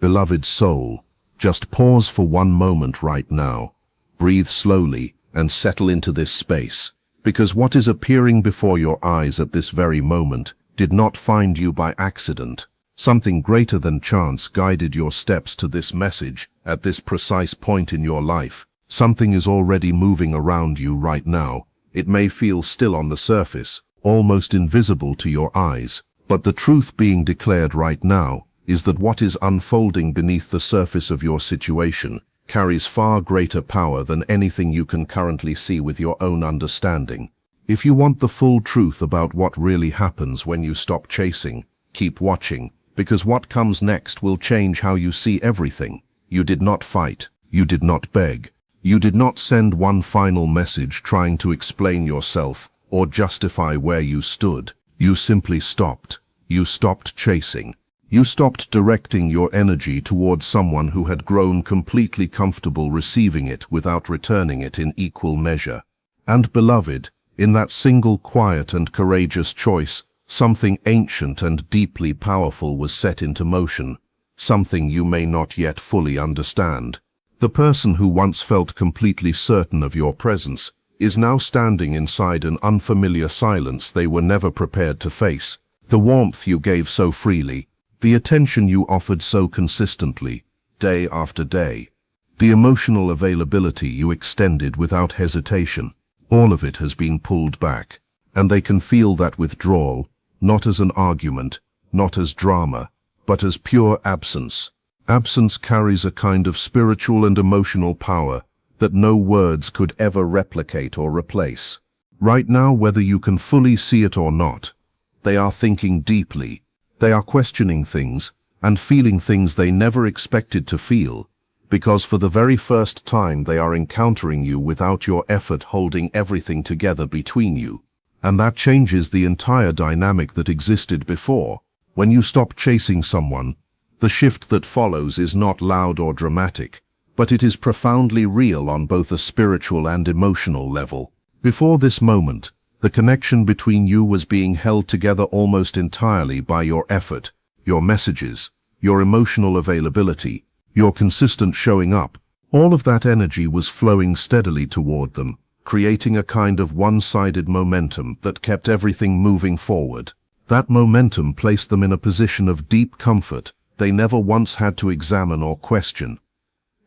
Beloved soul, just pause for one moment right now. Breathe slowly and settle into this space, because what is appearing before your eyes at this very moment did not find you by accident. Something greater than chance guided your steps to this message at this precise point in your life. Something is already moving around you right now. It may feel still on the surface, almost invisible to your eyes, but the truth being declared right now is that what is unfolding beneath the surface of your situation carries far greater power than anything you can currently see with your own understanding. If you want the full truth about what really happens when you stop chasing, keep watching, because what comes next will change how you see everything. You did not fight. You did not beg. You did not send one final message trying to explain yourself or justify where you stood. You simply stopped. You stopped chasing. You stopped directing your energy towards someone who had grown completely comfortable receiving it without returning it in equal measure. And beloved, in that single quiet and courageous choice, something ancient and deeply powerful was set into motion, something you may not yet fully understand. The person who once felt completely certain of your presence is now standing inside an unfamiliar silence they were never prepared to face. The warmth you gave so freely, the attention you offered so consistently, day after day, the emotional availability you extended without hesitation, all of it has been pulled back, and they can feel that withdrawal, not as an argument, not as drama, but as pure absence. Absence carries a kind of spiritual and emotional power that no words could ever replicate or replace. Right now, whether you can fully see it or not, they are thinking deeply. They are questioning things and feeling things they never expected to feel, because for the very first time they are encountering you without your effort holding everything together between you. And that changes the entire dynamic that existed before. When you stop chasing someone, the shift that follows is not loud or dramatic, but it is profoundly real on both a spiritual and emotional level. Before this moment, the connection between you was being held together almost entirely by your effort, your messages, your emotional availability, your consistent showing up. All of that energy was flowing steadily toward them, creating a kind of one-sided momentum that kept everything moving forward. That momentum placed them in a position of deep comfort they never once had to examine or question.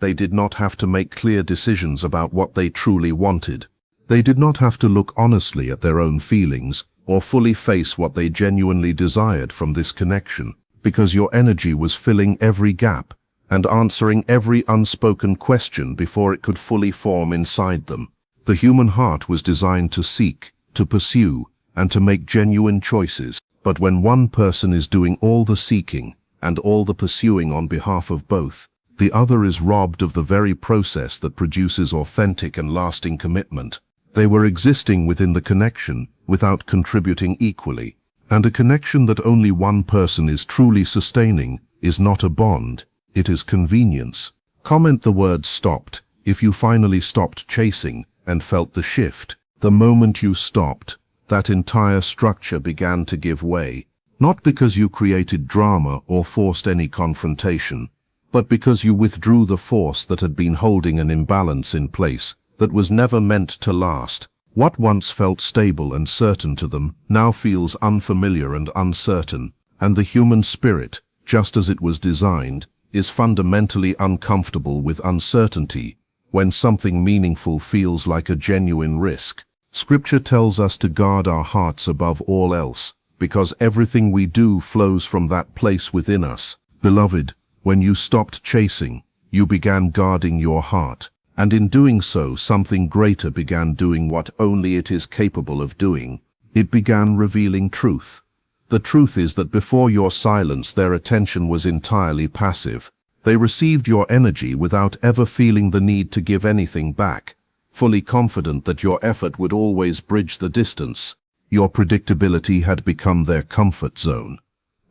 They did not have to make clear decisions about what they truly wanted. They did not have to look honestly at their own feelings or fully face what they genuinely desired from this connection, because your energy was filling every gap and answering every unspoken question before it could fully form inside them. The human heart was designed to seek, to pursue, and to make genuine choices. But when one person is doing all the seeking and all the pursuing on behalf of both, the other is robbed of the very process that produces authentic and lasting commitment. They were existing within the connection without contributing equally. And a connection that only one person is truly sustaining is not a bond, it is convenience. Comment the word stopped if you finally stopped chasing and felt the shift. The moment you stopped, that entire structure began to give way, not because you created drama or forced any confrontation, but because you withdrew the force that had been holding an imbalance in place that was never meant to last. What once felt stable and certain to them now feels unfamiliar and uncertain, and the human spirit, just as it was designed, is fundamentally uncomfortable with uncertainty when something meaningful feels like a genuine risk. Scripture tells us to guard our hearts above all else, because everything we do flows from that place within us. Beloved, when you stopped chasing, you began guarding your heart. And in doing so, something greater began doing what only it is capable of doing. It began revealing truth. The truth is that before your silence, their attention was entirely passive. They received your energy without ever feeling the need to give anything back, fully confident that your effort would always bridge the distance. Your predictability had become their comfort zone,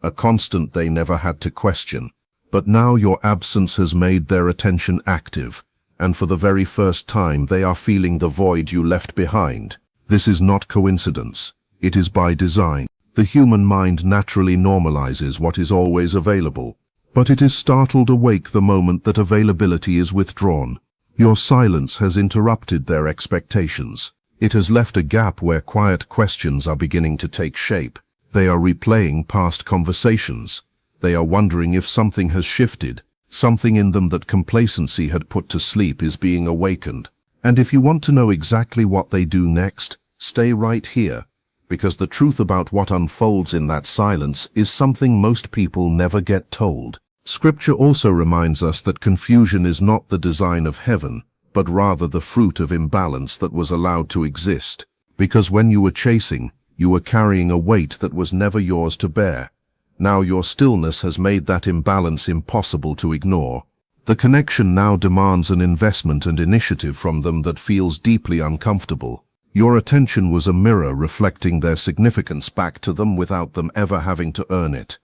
a constant they never had to question. But now your absence has made their attention active, and for the very first time they are feeling the void you left behind. This is not coincidence. It is by design. The human mind naturally normalizes what is always available. But it is startled awake the moment that availability is withdrawn. Your silence has interrupted their expectations. It has left a gap where quiet questions are beginning to take shape. They are replaying past conversations. They are wondering if something has shifted. Something in them that complacency had put to sleep is being awakened. And if you want to know exactly what they do next, stay right here, because the truth about what unfolds in that silence is something most people never get told. Scripture also reminds us that confusion is not the design of heaven, but rather the fruit of imbalance that was allowed to exist. Because when you were chasing, you were carrying a weight that was never yours to bear. Now your stillness has made that imbalance impossible to ignore. The connection now demands an investment and initiative from them that feels deeply uncomfortable. Your attention was a mirror reflecting their significance back to them without them ever having to earn it.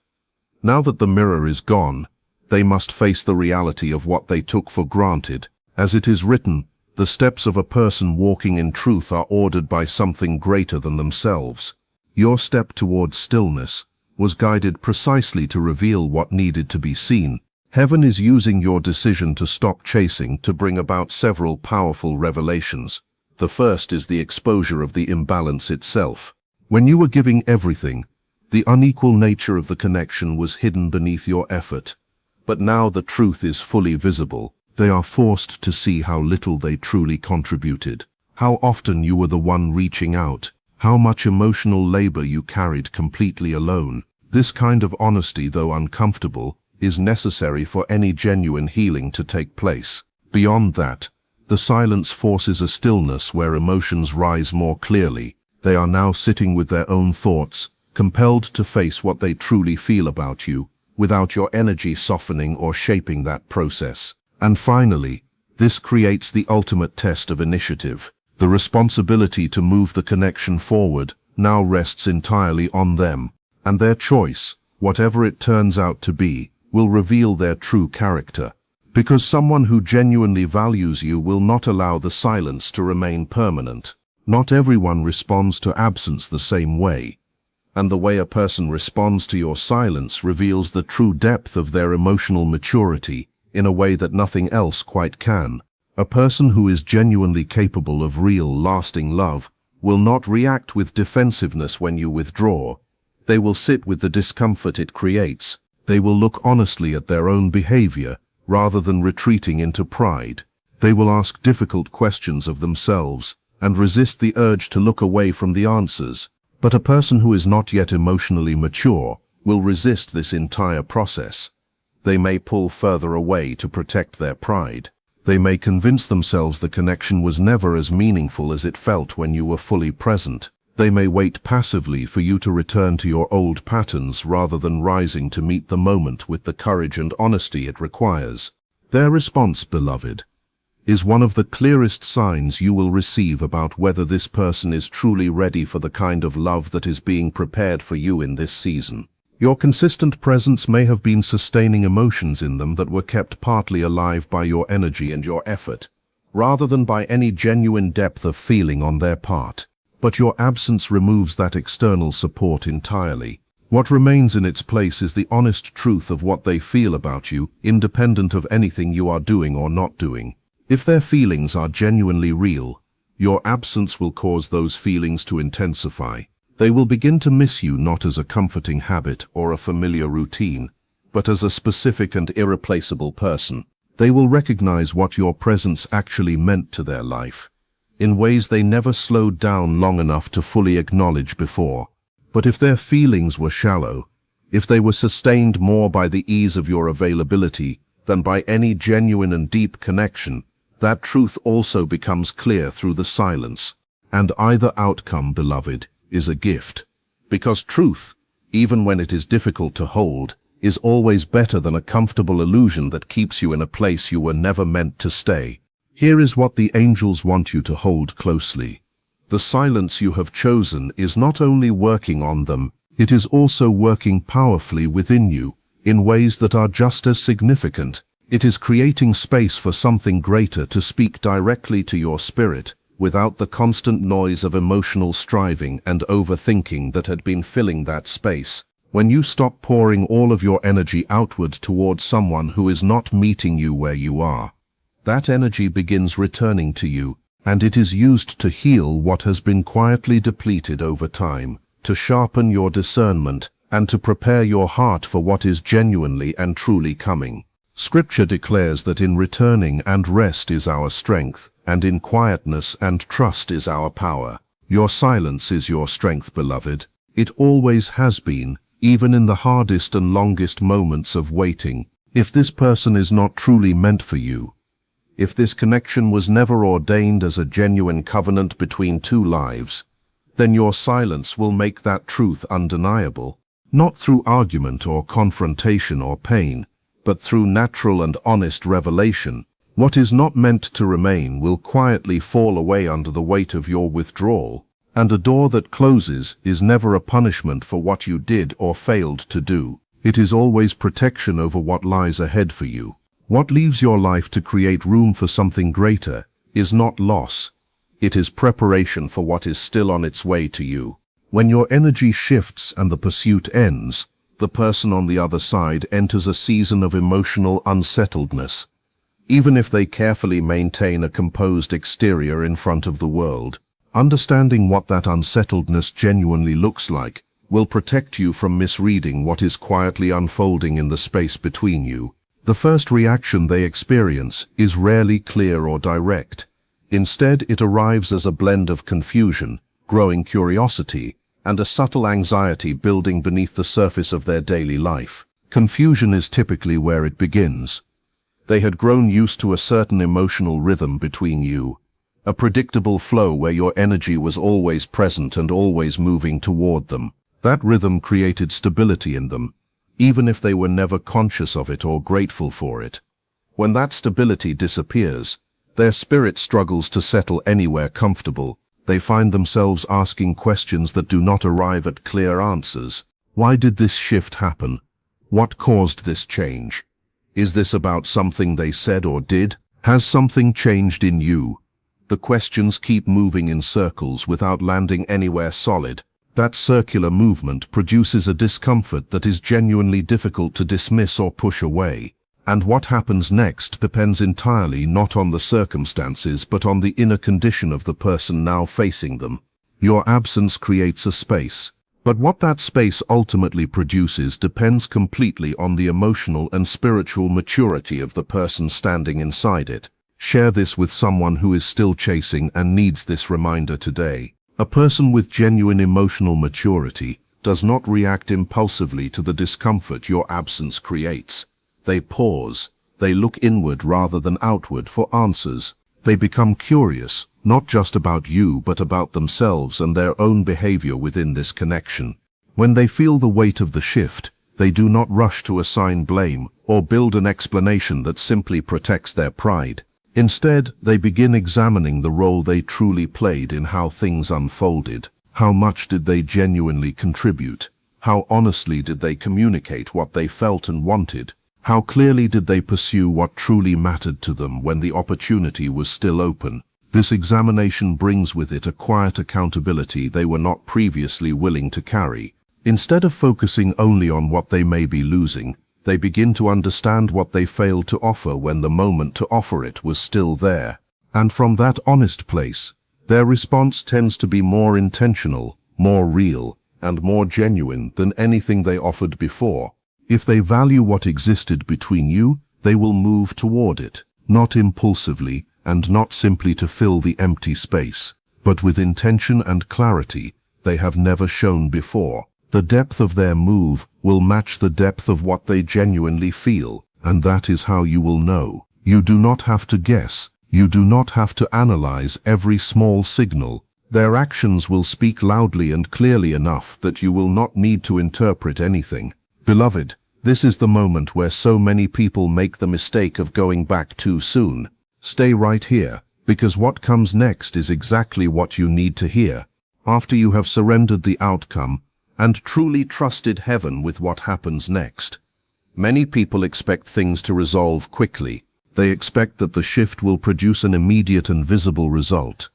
Now that the mirror is gone, they must face the reality of what they took for granted. As it is written, the steps of a person walking in truth are ordered by something greater than themselves. Your step towards stillness was guided precisely to reveal what needed to be seen. Heaven is using your decision to stop chasing to bring about several powerful revelations. The first is the exposure of the imbalance itself. When you were giving everything, the unequal nature of the connection was hidden beneath your effort. But now the truth is fully visible. They are forced to see how little they truly contributed, how often you were the one reaching out, how much emotional labor you carried completely alone. This kind of honesty, though uncomfortable, is necessary for any genuine healing to take place. Beyond that, the silence forces a stillness where emotions rise more clearly. They are now sitting with their own thoughts, compelled to face what they truly feel about you, without your energy softening or shaping that process. And finally, this creates the ultimate test of initiative. The responsibility to move the connection forward now rests entirely on them, and their choice, whatever it turns out to be, will reveal their true character. Because someone who genuinely values you will not allow the silence to remain permanent. Not everyone responds to absence the same way, and the way a person responds to your silence reveals the true depth of their emotional maturity in a way that nothing else quite can. A person who is genuinely capable of real, lasting love will not react with defensiveness when you withdraw. They will sit with the discomfort it creates. They will look honestly at their own behavior rather than retreating into pride. They will ask difficult questions of themselves and resist the urge to look away from the answers. But a person who is not yet emotionally mature will resist this entire process. They may pull further away to protect their pride. They may convince themselves the connection was never as meaningful as it felt when you were fully present. They may wait passively for you to return to your old patterns rather than rising to meet the moment with the courage and honesty it requires. Their response, beloved, is one of the clearest signs you will receive about whether this person is truly ready for the kind of love that is being prepared for you in this season. Your consistent presence may have been sustaining emotions in them that were kept partly alive by your energy and your effort, rather than by any genuine depth of feeling on their part. But your absence removes that external support entirely. What remains in its place is the honest truth of what they feel about you, independent of anything you are doing or not doing. If their feelings are genuinely real, your absence will cause those feelings to intensify. They will begin to miss you not as a comforting habit or a familiar routine, but as a specific and irreplaceable person. They will recognize what your presence actually meant to their life, in ways they never slowed down long enough to fully acknowledge before. But if their feelings were shallow, if they were sustained more by the ease of your availability than by any genuine and deep connection, that truth also becomes clear through the silence. And either outcome, beloved, is a gift. Because truth, even when it is difficult to hold, is always better than a comfortable illusion that keeps you in a place you were never meant to stay. Here is what the angels want you to hold closely. The silence you have chosen is not only working on them, it is also working powerfully within you, in ways that are just as significant. It is creating space for something greater to speak directly to your spirit, without the constant noise of emotional striving and overthinking that had been filling that space. When you stop pouring all of your energy outward towards someone who is not meeting you where you are, that energy begins returning to you, and it is used to heal what has been quietly depleted over time, to sharpen your discernment, and to prepare your heart for what is genuinely and truly coming. Scripture declares that in returning and rest is our strength, and in quietness and trust is our power. Your silence is your strength, beloved. It always has been, even in the hardest and longest moments of waiting. If this person is not truly meant for you, if this connection was never ordained as a genuine covenant between two lives, then your silence will make that truth undeniable, not through argument or confrontation or pain, but through natural and honest revelation. What is not meant to remain will quietly fall away under the weight of your withdrawal, and a door that closes is never a punishment for what you did or failed to do. It is always protection over what lies ahead for you. What leaves your life to create room for something greater is not loss. It is preparation for what is still on its way to you. When your energy shifts and the pursuit ends, the person on the other side enters a season of emotional unsettledness. Even if they carefully maintain a composed exterior in front of the world, understanding what that unsettledness genuinely looks like will protect you from misreading what is quietly unfolding in the space between you. The first reaction they experience is rarely clear or direct. Instead, it arrives as a blend of confusion, growing curiosity, and a subtle anxiety building beneath the surface of their daily life. Confusion is typically where it begins. They had grown used to a certain emotional rhythm between you, a predictable flow where your energy was always present and always moving toward them. That rhythm created stability in them, even if they were never conscious of it or grateful for it. When that stability disappears, their spirit struggles to settle anywhere comfortable. They find themselves asking questions that do not arrive at clear answers. Why did this shift happen? What caused this change? Is this about something they said or did? Has something changed in you? The questions keep moving in circles without landing anywhere solid. That circular movement produces a discomfort that is genuinely difficult to dismiss or push away. And what happens next depends entirely not on the circumstances but on the inner condition of the person now facing them. Your absence creates a space, but what that space ultimately produces depends completely on the emotional and spiritual maturity of the person standing inside it. Share this with someone who is still chasing and needs this reminder today. A person with genuine emotional maturity does not react impulsively to the discomfort your absence creates. They pause. They look inward rather than outward for answers. They become curious, not just about you but about themselves and their own behavior within this connection. When they feel the weight of the shift, they do not rush to assign blame or build an explanation that simply protects their pride. Instead, they begin examining the role they truly played in how things unfolded. How much did they genuinely contribute? How honestly did they communicate what they felt and wanted? How clearly did they pursue what truly mattered to them when the opportunity was still open? This examination brings with it a quiet accountability they were not previously willing to carry. Instead of focusing only on what they may be losing, they begin to understand what they failed to offer when the moment to offer it was still there. And from that honest place, their response tends to be more intentional, more real, and more genuine than anything they offered before. If they value what existed between you, they will move toward it, not impulsively and not simply to fill the empty space, but with intention and clarity they have never shown before. The depth of their move will match the depth of what they genuinely feel, and that is how you will know. You do not have to guess. You do not have to analyze every small signal. Their actions will speak loudly and clearly enough that you will not need to interpret anything. Beloved, this is the moment where so many people make the mistake of going back too soon. Stay right here, because what comes next is exactly what you need to hear. After you have surrendered the outcome, and truly trusted heaven with what happens next. Many people expect things to resolve quickly. They expect that the shift will produce an immediate and visible result.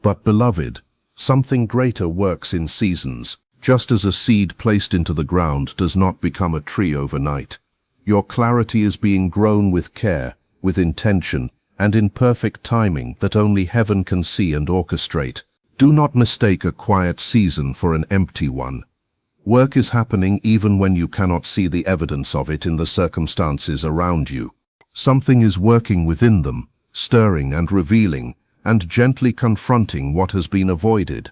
But beloved, something greater works in seasons. Just as a seed placed into the ground does not become a tree overnight, your clarity is being grown with care, with intention, and in perfect timing that only heaven can see and orchestrate. Do not mistake a quiet season for an empty one. Work is happening even when you cannot see the evidence of it in the circumstances around you. Something is working within them, stirring and revealing, and gently confronting what has been avoided.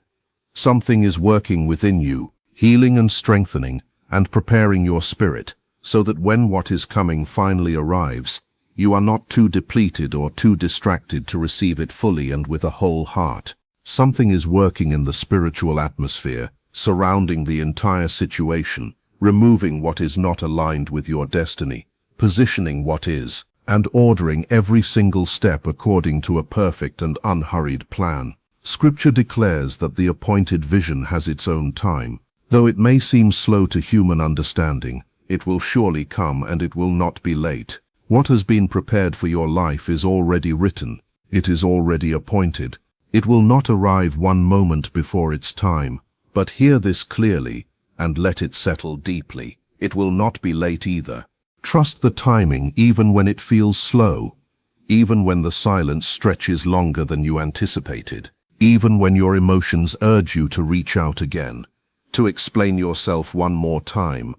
Something is working within you, healing and strengthening, and preparing your spirit, so that when what is coming finally arrives, you are not too depleted or too distracted to receive it fully and with a whole heart. Something is working in the spiritual atmosphere, surrounding the entire situation, removing what is not aligned with your destiny, positioning what is, and ordering every single step according to a perfect and unhurried plan. Scripture declares that the appointed vision has its own time. Though it may seem slow to human understanding, it will surely come and it will not be late. What has been prepared for your life is already written. It is already appointed. It will not arrive one moment before its time. But hear this clearly, and let it settle deeply. It will not be late either. Trust the timing even when it feels slow, even when the silence stretches longer than you anticipated, even when your emotions urge you to reach out again, to explain yourself one more time,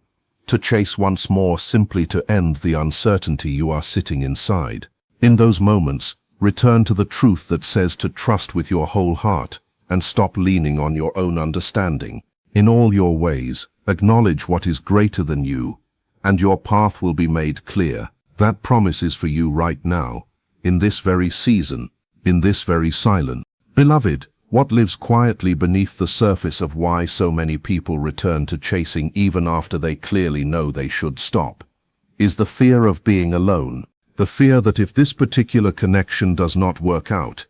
to chase once more simply to end the uncertainty you are sitting inside. In those moments, return to the truth that says to trust with your whole heart and stop leaning on your own understanding. In all your ways, acknowledge what is greater than you, and your path will be made clear. That promise is for you right now, in this very season, in this very silence. Beloved, what lives quietly beneath the surface of why so many people return to chasing even after they clearly know they should stop, is the fear of being alone. The fear that if this particular connection does not work out,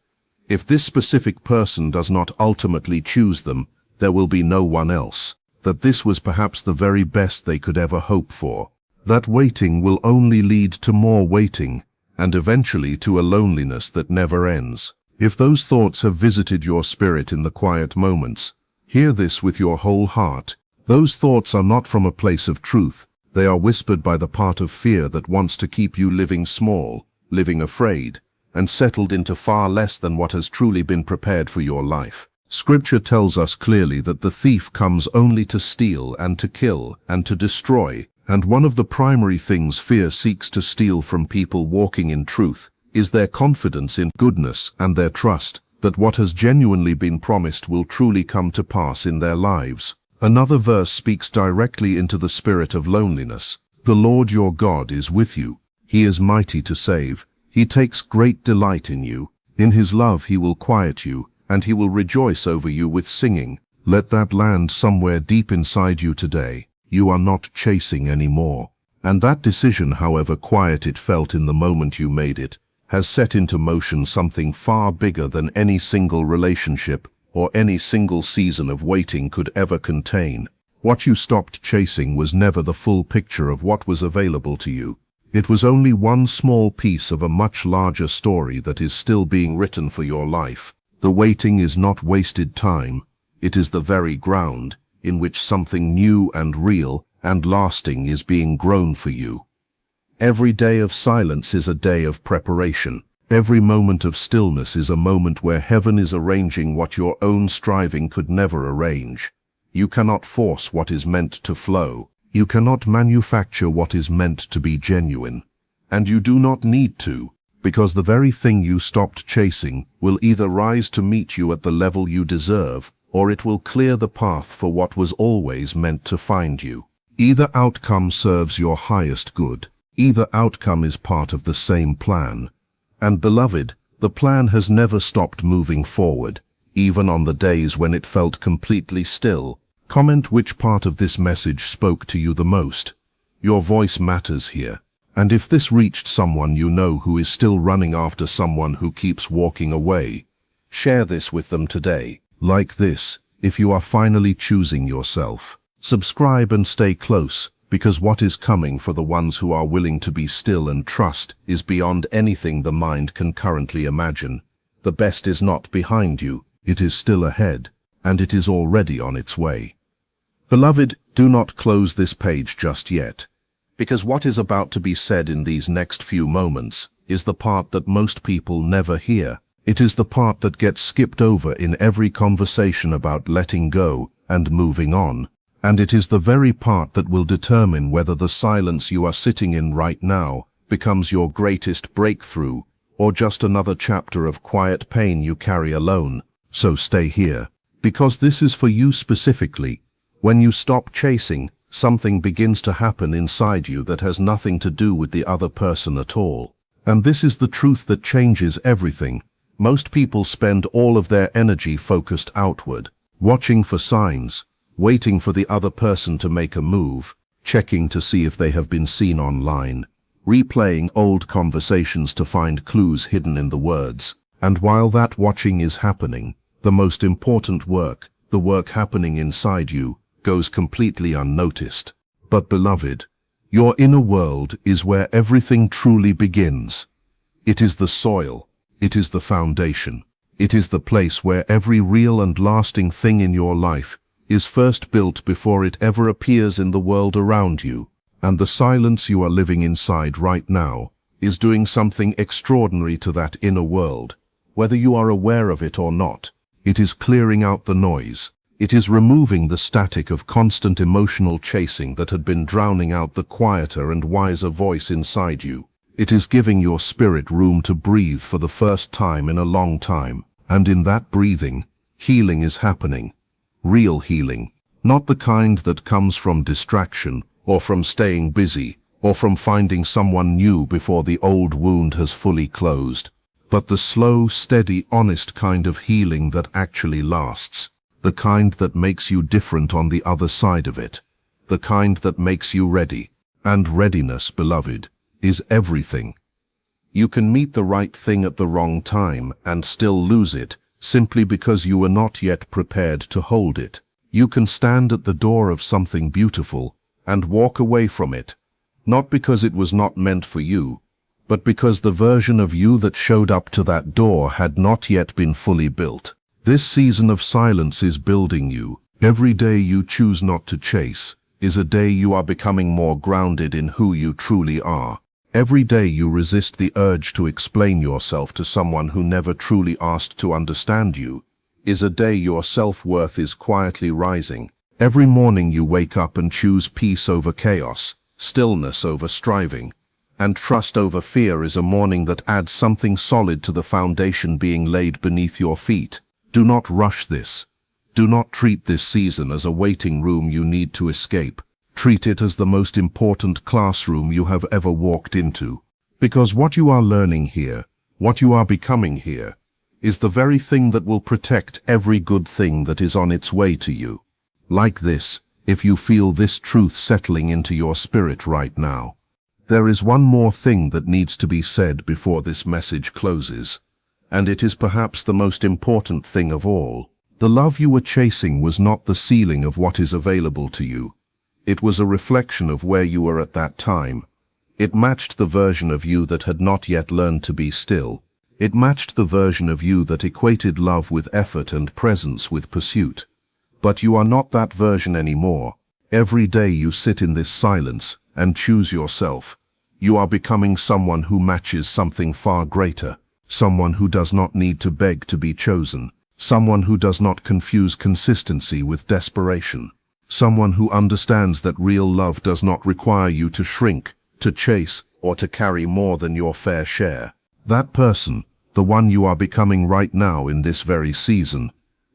if this specific person does not ultimately choose them, there will be no one else. That this was perhaps the very best they could ever hope for. That waiting will only lead to more waiting, and eventually to a loneliness that never ends. If those thoughts have visited your spirit in the quiet moments, hear this with your whole heart. Those thoughts are not from a place of truth. They are whispered by the part of fear that wants to keep you living small, living afraid, and settled into far less than what has truly been prepared for your life. Scripture tells us clearly that the thief comes only to steal and to kill and to destroy, and one of the primary things fear seeks to steal from people walking in truth is their confidence in goodness and their trust that what has genuinely been promised will truly come to pass in their lives. Another verse speaks directly into the spirit of loneliness. The Lord your God is with you. He is mighty to save. He takes great delight in you. In his love he will quiet you, and he will rejoice over you with singing. Let that land somewhere deep inside you today. You are not chasing anymore. And that decision, however quiet it felt in the moment you made it, has set into motion something far bigger than any single relationship or any single season of waiting could ever contain. What you stopped chasing was never the full picture of what was available to you. It was only one small piece of a much larger story that is still being written for your life. The waiting is not wasted time. It is the very ground in which something new and real and lasting is being grown for you. Every day of silence is a day of preparation. Every moment of stillness is a moment where heaven is arranging what your own striving could never arrange. You cannot force what is meant to flow. You cannot manufacture what is meant to be genuine. And you do not need to, because the very thing you stopped chasing will either rise to meet you at the level you deserve, or it will clear the path for what was always meant to find you. Either outcome serves your highest good. Either outcome is part of the same plan. And beloved, the plan has never stopped moving forward, even on the days when it felt completely still. Comment which part of this message spoke to you the most. Your voice matters here. And if this reached someone you know who is still running after someone who keeps walking away, share this with them today. Like this, if you are finally choosing yourself. Subscribe and stay close, because what is coming for the ones who are willing to be still and trust is beyond anything the mind can currently imagine. The best is not behind you, it is still ahead, and it is already on its way. Beloved, do not close this page just yet, because what is about to be said in these next few moments is the part that most people never hear. It is the part that gets skipped over in every conversation about letting go and moving on. And it is the very part that will determine whether the silence you are sitting in right now becomes your greatest breakthrough or just another chapter of quiet pain you carry alone. So stay here, because this is for you specifically. When you stop chasing, something begins to happen inside you that has nothing to do with the other person at all. And this is the truth that changes everything. Most people spend all of their energy focused outward, watching for signs, waiting for the other person to make a move, checking to see if they have been seen online, replaying old conversations to find clues hidden in the words. And while that watching is happening, the most important work, the work happening inside you, goes completely unnoticed. But beloved, your inner world is where everything truly begins. It is the soil. It is the foundation. It is the place where every real and lasting thing in your life is first built before it ever appears in the world around you. And the silence you are living inside right now is doing something extraordinary to that inner world. Whether you are aware of it or not, it is clearing out the noise. It is removing the static of constant emotional chasing that had been drowning out the quieter and wiser voice inside you. It is giving your spirit room to breathe for the first time in a long time. And in that breathing, healing is happening. Real healing. Not the kind that comes from distraction, or from staying busy, or from finding someone new before the old wound has fully closed. But the slow, steady, honest kind of healing that actually lasts. The kind that makes you different on the other side of it. The kind that makes you ready. And readiness, beloved, is everything. You can meet the right thing at the wrong time and still lose it, simply because you were not yet prepared to hold it. You can stand at the door of something beautiful and walk away from it, not because it was not meant for you, but because the version of you that showed up to that door had not yet been fully built. This season of silence is building you. Every day you choose not to chase is a day you are becoming more grounded in who you truly are. Every day you resist the urge to explain yourself to someone who never truly asked to understand you is a day your self-worth is quietly rising. Every morning you wake up and choose peace over chaos, stillness over striving, and trust over fear is a morning that adds something solid to the foundation being laid beneath your feet. Do not rush this. Do not treat this season as a waiting room you need to escape. Treat it as the most important classroom you have ever walked into. Because what you are learning here, what you are becoming here, is the very thing that will protect every good thing that is on its way to you. Like this, if you feel this truth settling into your spirit right now. There is one more thing that needs to be said before this message closes, and it is perhaps the most important thing of all. The love you were chasing was not the ceiling of what is available to you. It was a reflection of where you were at that time. It matched the version of you that had not yet learned to be still. It matched the version of you that equated love with effort and presence with pursuit. But you are not that version anymore. Every day you sit in this silence and choose yourself. You are becoming someone who matches something far greater. Someone who does not need to beg to be chosen. Someone who does not confuse consistency with desperation. Someone who understands that real love does not require you to shrink, to chase, or to carry more than your fair share. That person, the one you are becoming right now in this very season,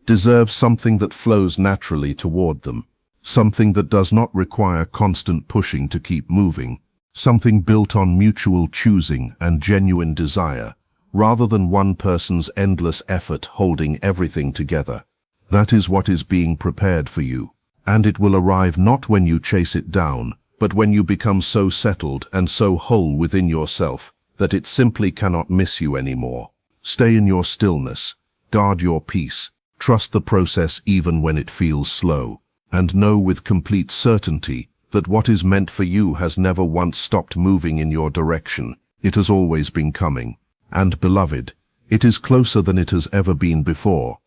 deserves something that flows naturally toward them. Something that does not require constant pushing to keep moving. Something built on mutual choosing and genuine desire, rather than one person's endless effort holding everything together. That is what is being prepared for you. And it will arrive not when you chase it down, but when you become so settled and so whole within yourself that it simply cannot miss you anymore. Stay in your stillness, guard your peace, trust the process even when it feels slow, and know with complete certainty that what is meant for you has never once stopped moving in your direction. It has always been coming. And beloved, it is closer than it has ever been before.